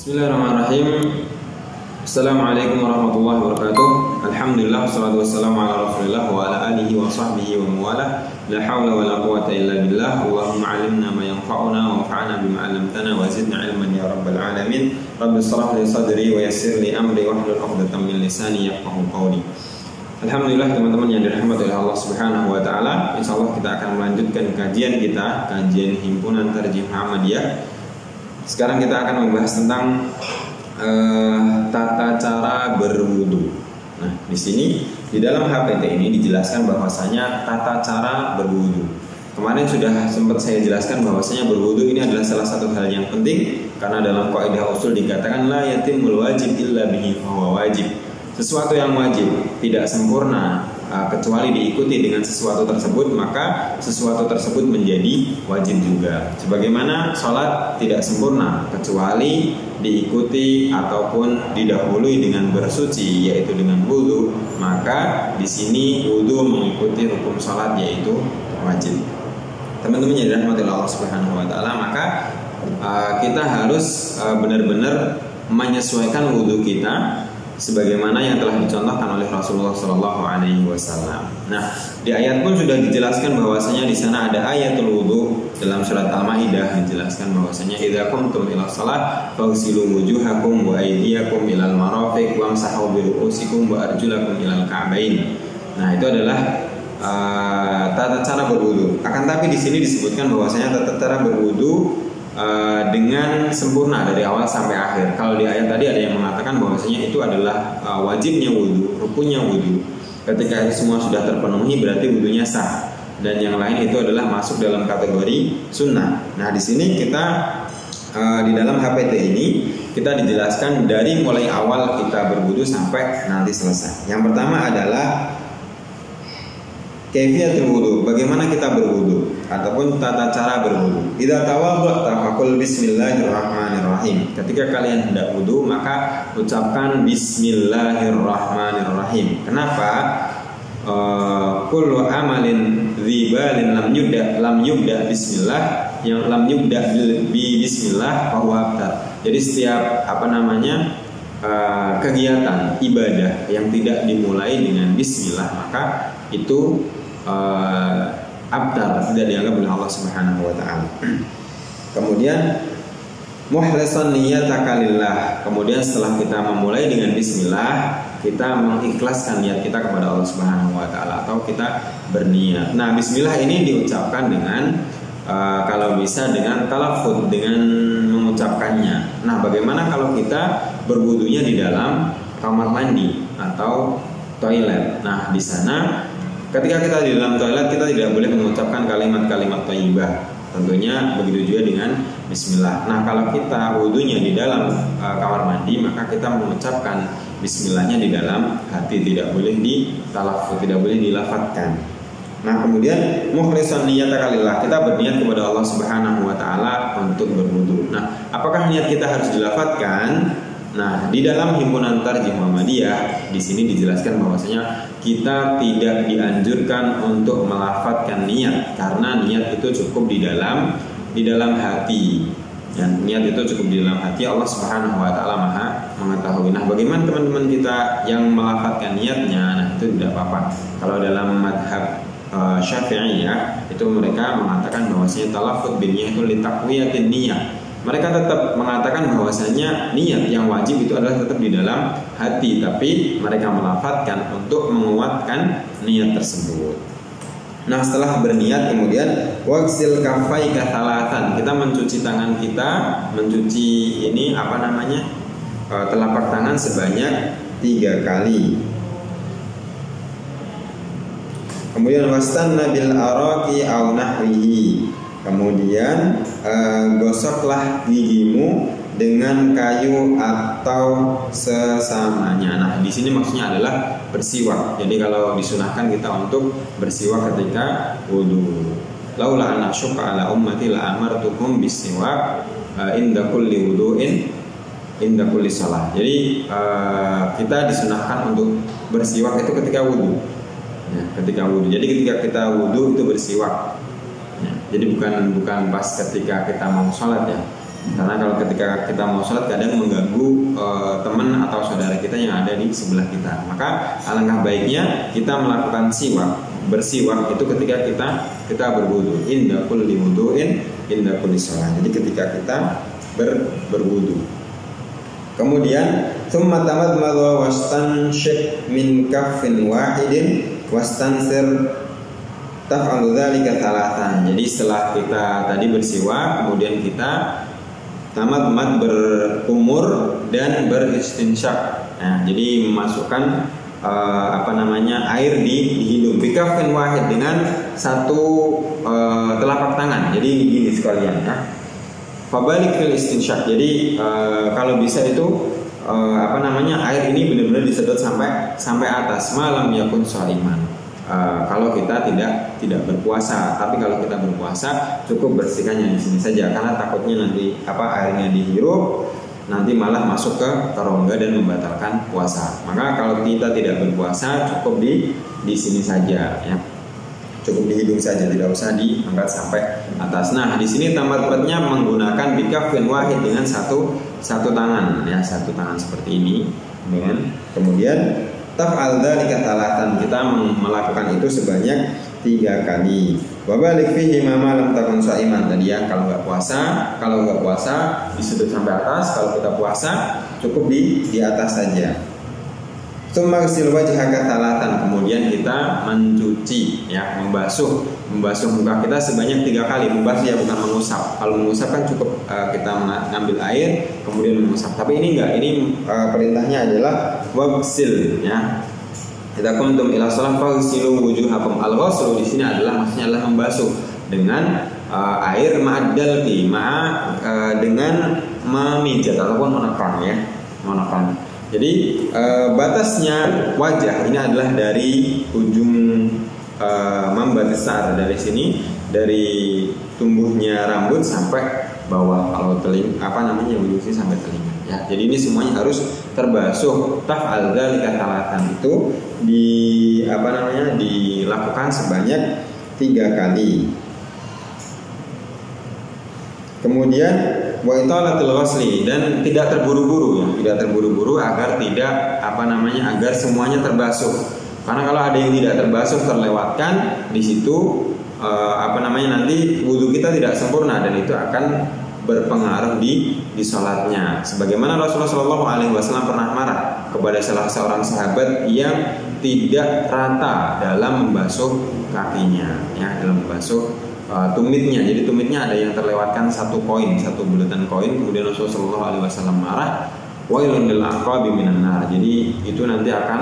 Bismillahirrahmanirrahim. Assalamualaikum warahmatullahi wabarakatuh. Alhamdulillah wassalatu wassalamu ala Rasulillah wa ala alihi wa sahbihi wa muwala. La haula wa la quwwata illa billah. Allahumma 'allimna ma yanfa'una wa anfa'na bima 'allamtana wa zidna 'ilman ya rabbal alamin. Rabbi shrah li sadri wa yassir li amri wahlul 'uqdatam min lisani yafqahu qawli. Alhamdulillah teman-teman yang dirahmati oleh Allah Subhanahu wa taala. Insyaallah kita akan melanjutkan kajian Himpunan Tarjih Muhammadiyah. Sekarang kita akan membahas tentang tata cara berwudu. Nah, di sini di dalam HPT ini dijelaskan bahwasanya tata cara berwudu. Kemarin sudah sempat saya jelaskan bahwasanya berwudu ini adalah salah satu hal yang penting karena dalam kaidah usul dikatakan la yatimul wajib illa bihi fahuwa wajib. Sesuatu yang wajib tidak sempurna kecuali diikuti dengan sesuatu tersebut, maka sesuatu tersebut menjadi wajib juga. Sebagaimana sholat tidak sempurna kecuali diikuti ataupun didahului dengan bersuci, yaitu dengan wudu, maka di sini wudu mengikuti hukum sholat, yaitu wajib. Teman-teman yang dirahmati Allah Subhanahu wa taala, maka kita harus benar-benar menyesuaikan wudu kita sebagaimana yang telah dicontohkan oleh Rasulullah Shallallahu Alaihi Wasallam. Nah, di ayat pun sudah dijelaskan bahwasanya di sana ada ayatul wudu dalam surat Al-Maidah dijelaskan bahwasanya idza qumtum ila shalah faghsilu wujuhakum wa aydiyakum ilal marafiq wamsahu bi ru'usikum wa arjulakum ilal ka'bain. Nah, itu adalah tata cara berwudu. Akan tapi di sini disebutkan bahwasanya tata cara berwudu dengan sempurna dari awal sampai akhir. Kalau di ayat tadi ada yang mengatakan bahwasanya itu adalah wajibnya wudu, rukunnya wudu. Ketika itu semua sudah terpenuhi berarti wudunya sah. Dan yang lain itu adalah masuk dalam kategori sunnah. Nah, di sini kita di dalam HPT ini kita dijelaskan dari mulai awal kita berwudu sampai nanti selesai. Yang pertama adalah kaifiyatul wudu, bagaimana kita berwudu ataupun tata cara berwudu. Idza tawadda faqul bismillahirrahmanirrahim. Ketika kalian hendak wudu, maka ucapkan bismillahirrahmanirrahim. Kenapa? Kullu amalin dzibalin lam yubda bismillah, yang lam yubda bi bismillah fahuwa abtar. Jadi setiap kegiatan ibadah yang tidak dimulai dengan bismillah, maka itu abtar, tidak dianggap oleh Allah Subhanahu wa taala. Kemudian mukhlishan niyataka lillah. Kemudian setelah kita memulai dengan bismillah, kita mengikhlaskan niat kita kepada Allah Subhanahu wa taala atau kita berniat. Nah, bismillah ini diucapkan dengan kalau bisa dengan talaffuz, dengan mengucapkannya. Nah, bagaimana kalau kita berwudunya di dalam kamar mandi atau toilet? Nah, di sana ketika kita di dalam toilet kita tidak boleh mengucapkan kalimat-kalimat thayyibah. Tentunya begitu juga dengan bismillah. Nah, kalau kita wudunya di dalam kamar mandi, maka kita mengucapkan bismillahnya di dalam hati, tidak boleh ditalaffuz, tidak boleh dilafadzkan. Nah, kemudian mukhlishan niyataka lillah, kita berniat kepada Allah Subhanahu wa taala untuk berwudu. Nah, apakah niat kita harus dilafadzkan? Nah, di dalam Himpunan Tarjih Muhammadiyah di sini dijelaskan bahwasanya kita tidak dianjurkan untuk melafadzkan niat, karena niat itu cukup di dalam hati. Dan niat itu cukup di dalam hati, Allah Subhanahu wa taala Maha mengetahui. Nah, bagaimana teman-teman kita yang melafadzkan niatnya? Nah, itu tidak apa-apa. Kalau dalam madhab Syafi'iyah itu mereka mengatakan bahwasanya talaffuz bin niyyah itu li taqwiyatin niyyah. Mereka tetap mengatakan bahwasanya niat yang wajib itu adalah tetap di dalam hati, tapi mereka melafadzkan untuk menguatkan niat tersebut. Nah, setelah berniat kemudian waghsil kaffaika thalathan, kita mencuci tangan kita, mencuci telapak tangan sebanyak 3 kali. Kemudian wastanna bil araqi aw nahwihi. Kemudian gosoklah gigimu dengan kayu atau sesamanya. Nah, di sini maksudnya adalah bersiwak. Jadi kalau disunahkan kita untuk bersiwak ketika wudu. Laula an asyqa ala ummati la amartukum bisiwak inda kulli wudu'in inda kulli shalah. Jadi kita disunahkan untuk bersiwak itu ketika wudu. Ya, ketika wudu. Jadi ketika kita wudu itu bersiwak. Jadi bukan pas ketika kita mau sholat ya. Karena kalau ketika kita mau sholat kadang mengganggu teman atau saudara kita yang ada di sebelah kita. Maka alangkah baiknya kita melakukan bersiwak itu ketika kita berwudu. Inda kulli wudu'in, inda kulli sholat. Jadi ketika kita berwudu. Kemudian tsumma tamadmadha wastanshiq min kaffin wahidin wastansir taf'alu dzalika thalathan. Jadi setelah kita tadi bersiwak, kemudian kita tamadmad berkumur dan beristinsyak. Nah, jadi memasukkan air di hidung. Bikafin wahid dengan satu telapak tangan. Jadi gini sekalian ya. Fabalik fil istinsyak. Jadi kalau bisa itu air ini benar-benar disedot sampai atas. Malam yakun shaiman. Kalau kita tidak berpuasa, tapi kalau kita berpuasa cukup bersihkannya di sini saja karena takutnya nanti airnya dihirup nanti malah masuk ke rongga dan membatalkan puasa. Maka kalau kita tidak berpuasa cukup di sini saja ya. Cukup di hidung saja, tidak usah diangkat sampai atas. Nah, di sini tamadmatnya menggunakan bikafin wahid dengan satu tangan ya, satu tangan seperti ini. Kemudian taf'al dzalika thalathan, kita melakukan itu sebanyak 3 kali. Wa balik fihi ma lam takun shaiman, tadi ya, kalau nggak puasa disudut sampai atas, kalau kita puasa cukup di atas saja. Tsumma ghsil wajhaka thalathan, kemudian kita mencuci ya, membasuh muka kita sebanyak 3 kali. Membasuh ya, bukan mengusap. Kalau mengusap kan cukup kita mengambil air kemudian mengusap. Tapi ini enggak, ini perintahnya adalah waghsil ya. Idza qumtum ila shalah faghsilu wujuhakum. Al-ghusl di sini maksudnya adalah membasuh dengan air ma'adalqi, dengan memijat ataupun menekan. Jadi batasnya wajah ini adalah dari ujung mambatisar, dari sini, dari tumbuhnya rambut sampai bawah. Kalau ujung sini sampai telinga ya. Jadi ini semuanya harus terbasuh. Taf'al dzalika thalathan, itu dilakukan sebanyak 3 kali. Kemudian wa italatul ghusli, dan tidak terburu-buru agar agar semuanya terbasuh. Karena kalau ada yang tidak terbasuh terlewatkan di situ nanti wudu kita tidak sempurna dan itu akan berpengaruh di sholatnya. Sebagaimana Rasulullah SAW pernah marah kepada salah seorang sahabat yang tidak rata dalam membasuh kakinya ya, dalam membasuh tumitnya. Jadi tumitnya ada yang terlewatkan satu bulatan koin. Kemudian Rasulullah SAW marah, wailun lil aqabi minan nar. Jadi itu nanti akan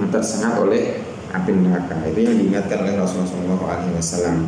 tersengat oleh api neraka. Itu yang diingatkan oleh Rasulullah SAW.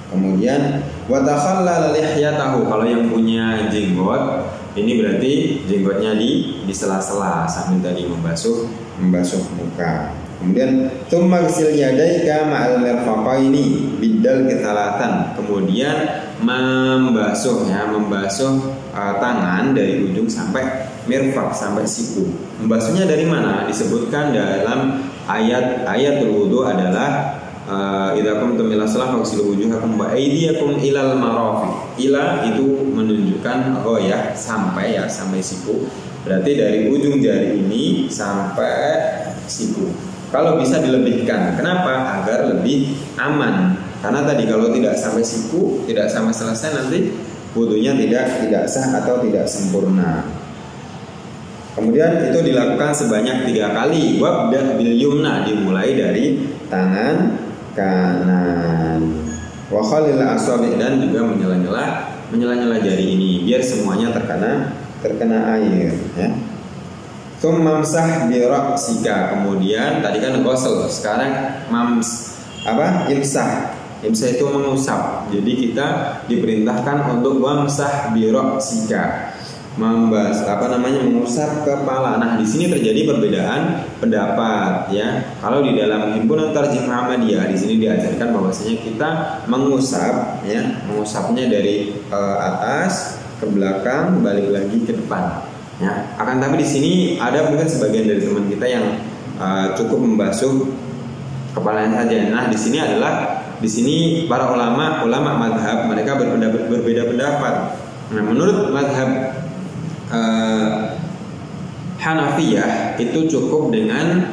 Kemudian wa takhallala lihyatahu, kalau yang punya jenggot ini berarti jenggotnya di sela-sela sambil tadi membasuh muka. Kemudian tsumma ghsil yadaika ma'al mirfaqaini biddal kitsalatan, kemudian membasuh tangan dari ujung sampai mirfaq, sampai siku. Membasuhnya dari mana? Disebutkan dalam ayatul wudu adalah idza qumtum ila shalah faghsilu wujuhakum wa aydiyakum ilal marafiq. Ila itu menunjukkan ghayah, sampai siku. Berarti dari ujung jari ini sampai siku. Kalau bisa dilebihkan. Kenapa? Agar lebih aman. Karena tadi kalau tidak sampai siku, tidak sampai selesai, nanti wudunya tidak sah atau tidak sempurna. Kemudian itu dilakukan sebanyak 3 kali. Wabda bil yumna, dimulai dari tangan kanan. Wa khalil asabi, dan juga menyela-nyela jari ini biar semuanya terkena air ya. Tsumma bi ra'sika, kemudian tadi kan ghusl, sekarang imsah. Imsah itu mengusap. Jadi kita diperintahkan untuk wamsah bi ra'sika, mengusap kepala. Nah, di sini terjadi perbedaan pendapat ya. Kalau di dalam Himpunan Tarjih Muhammadiyah di sini diajarkan bahwasanya kita mengusapnya dari atas ke belakang, balik lagi ke depan ya. Akan tapi di sini ada mungkin sebagian dari teman kita yang cukup membasuh kepalanya saja. Nah, di sini para ulama madhab mereka berbeda pendapat. Nah, menurut mazhab Hanafiyah itu cukup dengan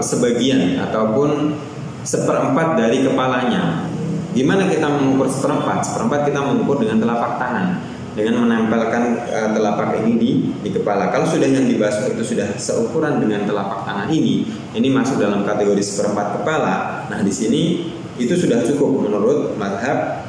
sebagian ataupun seperempat dari kepalanya. Gimana kita mengukur seperempat? Seperempat kita mengukur dengan telapak tangan, dengan menempelkan telapak ini di kepala. Kalau sudah yang dibasuh itu sudah seukuran dengan telapak tangan ini masuk dalam kategori seperempat kepala. Nah, di sini itu sudah cukup menurut mazhab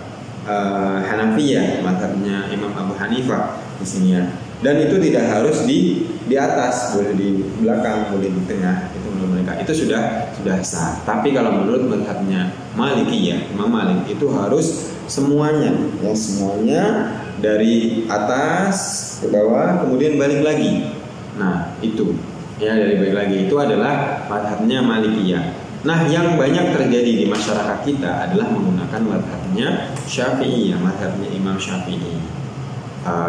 Hanafiyah, mazhabnya Imam Abu Hanifah di sini ya. Dan itu tidak harus di atas, boleh di belakang, boleh di tengah, itu menurut mereka itu sudah sah. Tapi kalau menurut mazhabnya Malikiyah, Imam Malik itu harus semuanya, ya semuanya dari atas ke bawah kemudian balik lagi. Nah, itu ya dari balik lagi itu adalah mazhabnya Malikiyah. Nah, yang banyak terjadi di masyarakat kita adalah menggunakan mazhabnya Syafi'iyah, mazhabnya Imam Syafi'i.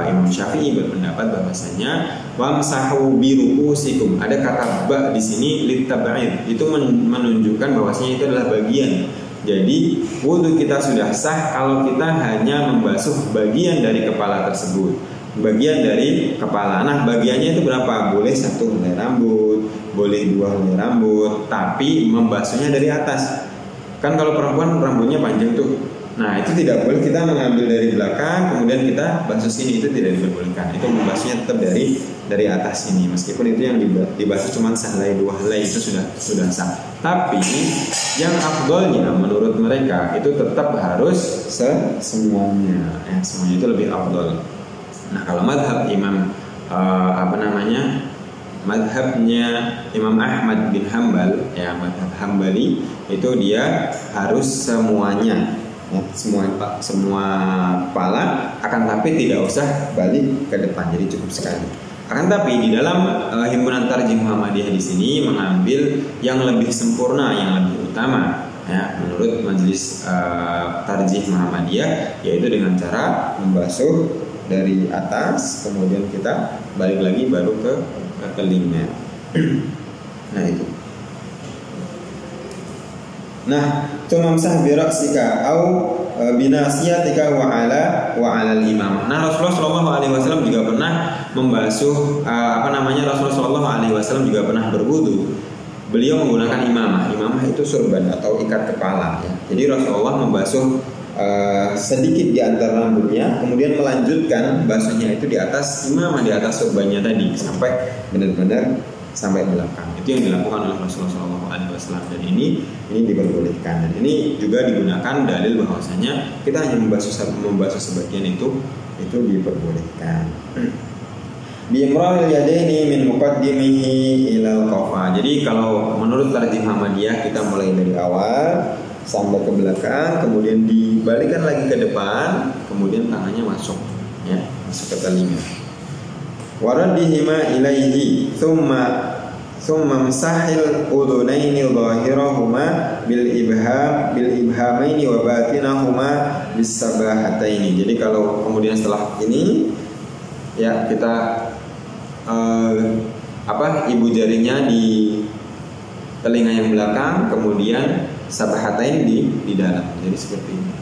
Imam Syafi'i berpendapat bahwasanya wamsahu biruusikum. Ada kata ba di sini litab'id. Itu menunjukkan bahwasanya itu adalah bagian. Jadi wudu kita sudah sah kalau kita hanya membasuh bagian dari kepala tersebut. Bagian dari kepala. Nah, bagiannya itu berapa? Boleh 1 helai rambut, boleh 2 helai rambut, tapi membasuhnya dari atas. Kan kalau perempuan rambutnya panjang tuh. Nah, itu tidak boleh kita mengambil dari belakang kemudian kita basuh sini, itu tidak diperbolehkan. Itu membasuhnya tetap dari atas ini. Meskipun itu yang dibasuh cuma sehelai 2 helai itu sudah sah. Tapi yang afdolnya menurut mereka itu tetap harus semuanya. Semuanya itu lebih afdol. Nah, kalau madhab Imam madhabnya Imam Ahmad bin Hambal, ya madhab Hambali, itu dia harus semuanya. Semua kepala, akan tapi tidak usah balik ke depan, jadi cukup sekali. Akan tapi di dalam himpunan Tarjih Muhammadiyah di sini mengambil yang lebih sempurna, yang lebih utama, ya menurut majelis Tarjih Muhammadiyah, yaitu dengan cara membasuh dari atas, kemudian kita balik lagi baru ke telinga. Nah itu. Nah, tumamsah biraksika au binasiyatika wa 'alal imamah. Nah, Rasulullah Shallallahu alaihi wasallam juga pernah membasuh Rasulullah Shallallahu alaihi wasallam juga pernah berwudu. Beliau menggunakan imamah. Imamah itu surban atau ikat kepala ya. Jadi Rasulullah membasuh sedikit di antara rambutnya, kemudian melanjutkan basuhnya itu di atas imamah, di atas surbannya tadi sampai benar-benar sampai belakang. Itu yang dilakukan oleh Rasulullah SAW, dan ini diperbolehkan, dan ini juga digunakan dalil bahwasanya kita hanya membasuh sebagian itu diperbolehkan. Bi'imraril yadaini min muqaddimihi ilal qafa. Jadi kalau menurut Tarjih Muhammadiyah kita mulai dari awal sampai ke belakang, kemudian dibalikan lagi ke depan, kemudian tangannya masuk ke telinga. Waradihima ilaihi thumma msahil udunaini dhahirahuma bil ibhamaini wa batinahuma bis sabahataini. Jadi kalau kemudian setelah ini ya kita ibu jarinya di telinga yang belakang, kemudian sabahatain di dalam. Jadi seperti ini.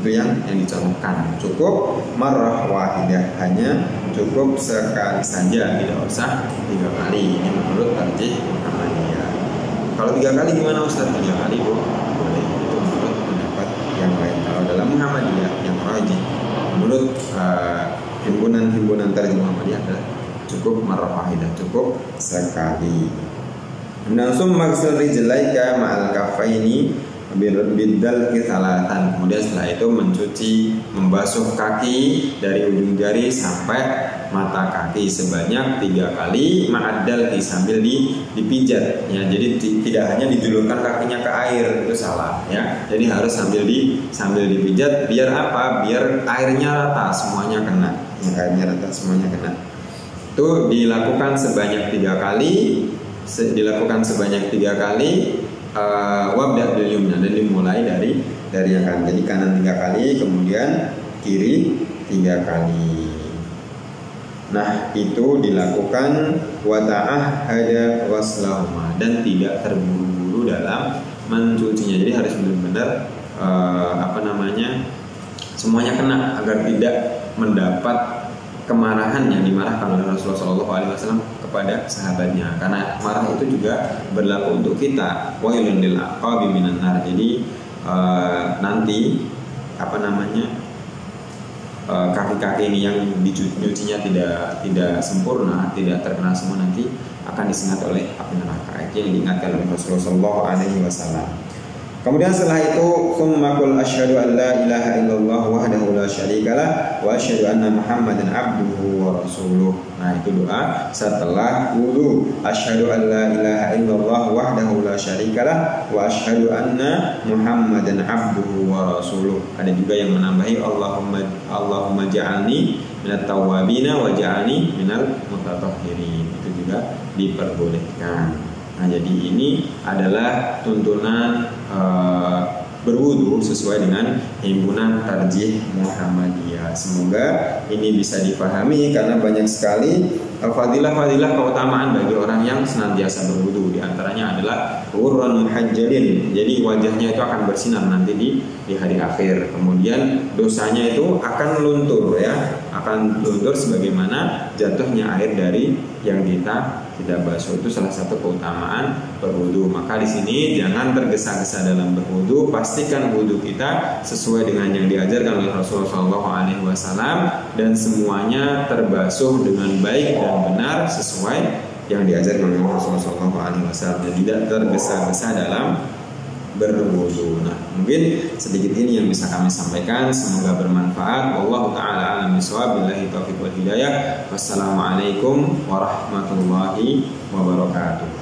Itu yang dicontohkan. Cukup marrah wahidah, hanya cukup sekali saja, tidak usah 3 kali. Ini menurut Tarjih Muhammadiyah. Kalau 3 kali gimana Ustaz? 3 kali boleh. Itu menurut pendapat yang lain. Kalau dalam Muhammadiyah yang rajih, menurut himpunan Tarjih Muhammadiyah adalah cukup marrah wahidah, cukup sekali. Langsung maksud rijlaika ma'al kafaini bidal kisalatan. Kemudian setelah itu membasuh kaki dari ujung jari sampai mata kaki sebanyak 3 kali ma'adal sambil dipijat ya. Jadi tidak hanya dijulurkan kakinya ke air, itu salah ya. Jadi harus sambil dipijat. Biar apa? Biar airnya rata semuanya kena. Ya, airnya rata semuanya kena. Itu dilakukan sebanyak 3 kali. Wabda bil yumna, dan dimulai dari yang kanan. Jadi kanan 3 kali, kemudian kiri 3 kali. Nah, itu dilakukan wata'ah hada waslahuma, dan tidak terburu-buru dalam mencucinya. Jadi harus benar-benar semuanya kena agar tidak mendapat kemarahan yang dimarahkan oleh Rasulullah SAW kepada sahabatnya, karena marah itu juga berlaku untuk kita. Wailun lil aqabi minan nar. Jadi nanti kaki-kaki ini yang dicucinya tidak sempurna, tidak terkena semua, nanti akan disengat oleh api neraka. Itu yang diingatkan oleh Rasulullah SAW. Kemudian setelah itu, tsumma qul asyhadu an la ilaha illallah wahdahu la syarikalah wa asyhadu anna Muhammadan abduhu wa rasuluh. Nah, itu doa setelah wudu. Asyhadu an la ilaha illallah wahdahu la syarikalah wa asyhadu anna Muhammadan abduhu wa rasuluh. Ada juga yang menambahi Allahumma ja'alni minat tawwabina wa ja'alni minal mutatahhirin. Itu juga diperbolehkan. Nah, jadi ini adalah tuntunan berwudu sesuai dengan himpunan Tarjih Muhammadiyah. Semoga ini bisa dipahami, karena banyak sekali fadilah-fadilah keutamaan bagi orang yang senantiasa berwudu. Di antaranya adalah urun muhajjalin. Jadi wajahnya itu akan bersinar nanti di hari akhir. Kemudian dosanya itu akan luntur, akan luntur sebagaimana jatuhnya air dari yang kita tidak basuh. Itu salah satu keutamaan berwudu. Maka di sini jangan tergesa-gesa dalam berwudu. Pastikan wudu kita sesuai dengan yang diajarkan oleh Rasulullah SAW dan semuanya terbasuh dengan baik dan benar sesuai yang diajarkan oleh Rasulullah SAW, dan tidak tergesa-gesa dalam berwudu. Nah, mungkin sedikit ini yang bisa kami sampaikan, semoga bermanfaat. Wallahu taala a'lam bishawab. Billahi taufiq wal hidayah. Wassalamualaikum warahmatullahi wabarakatuh.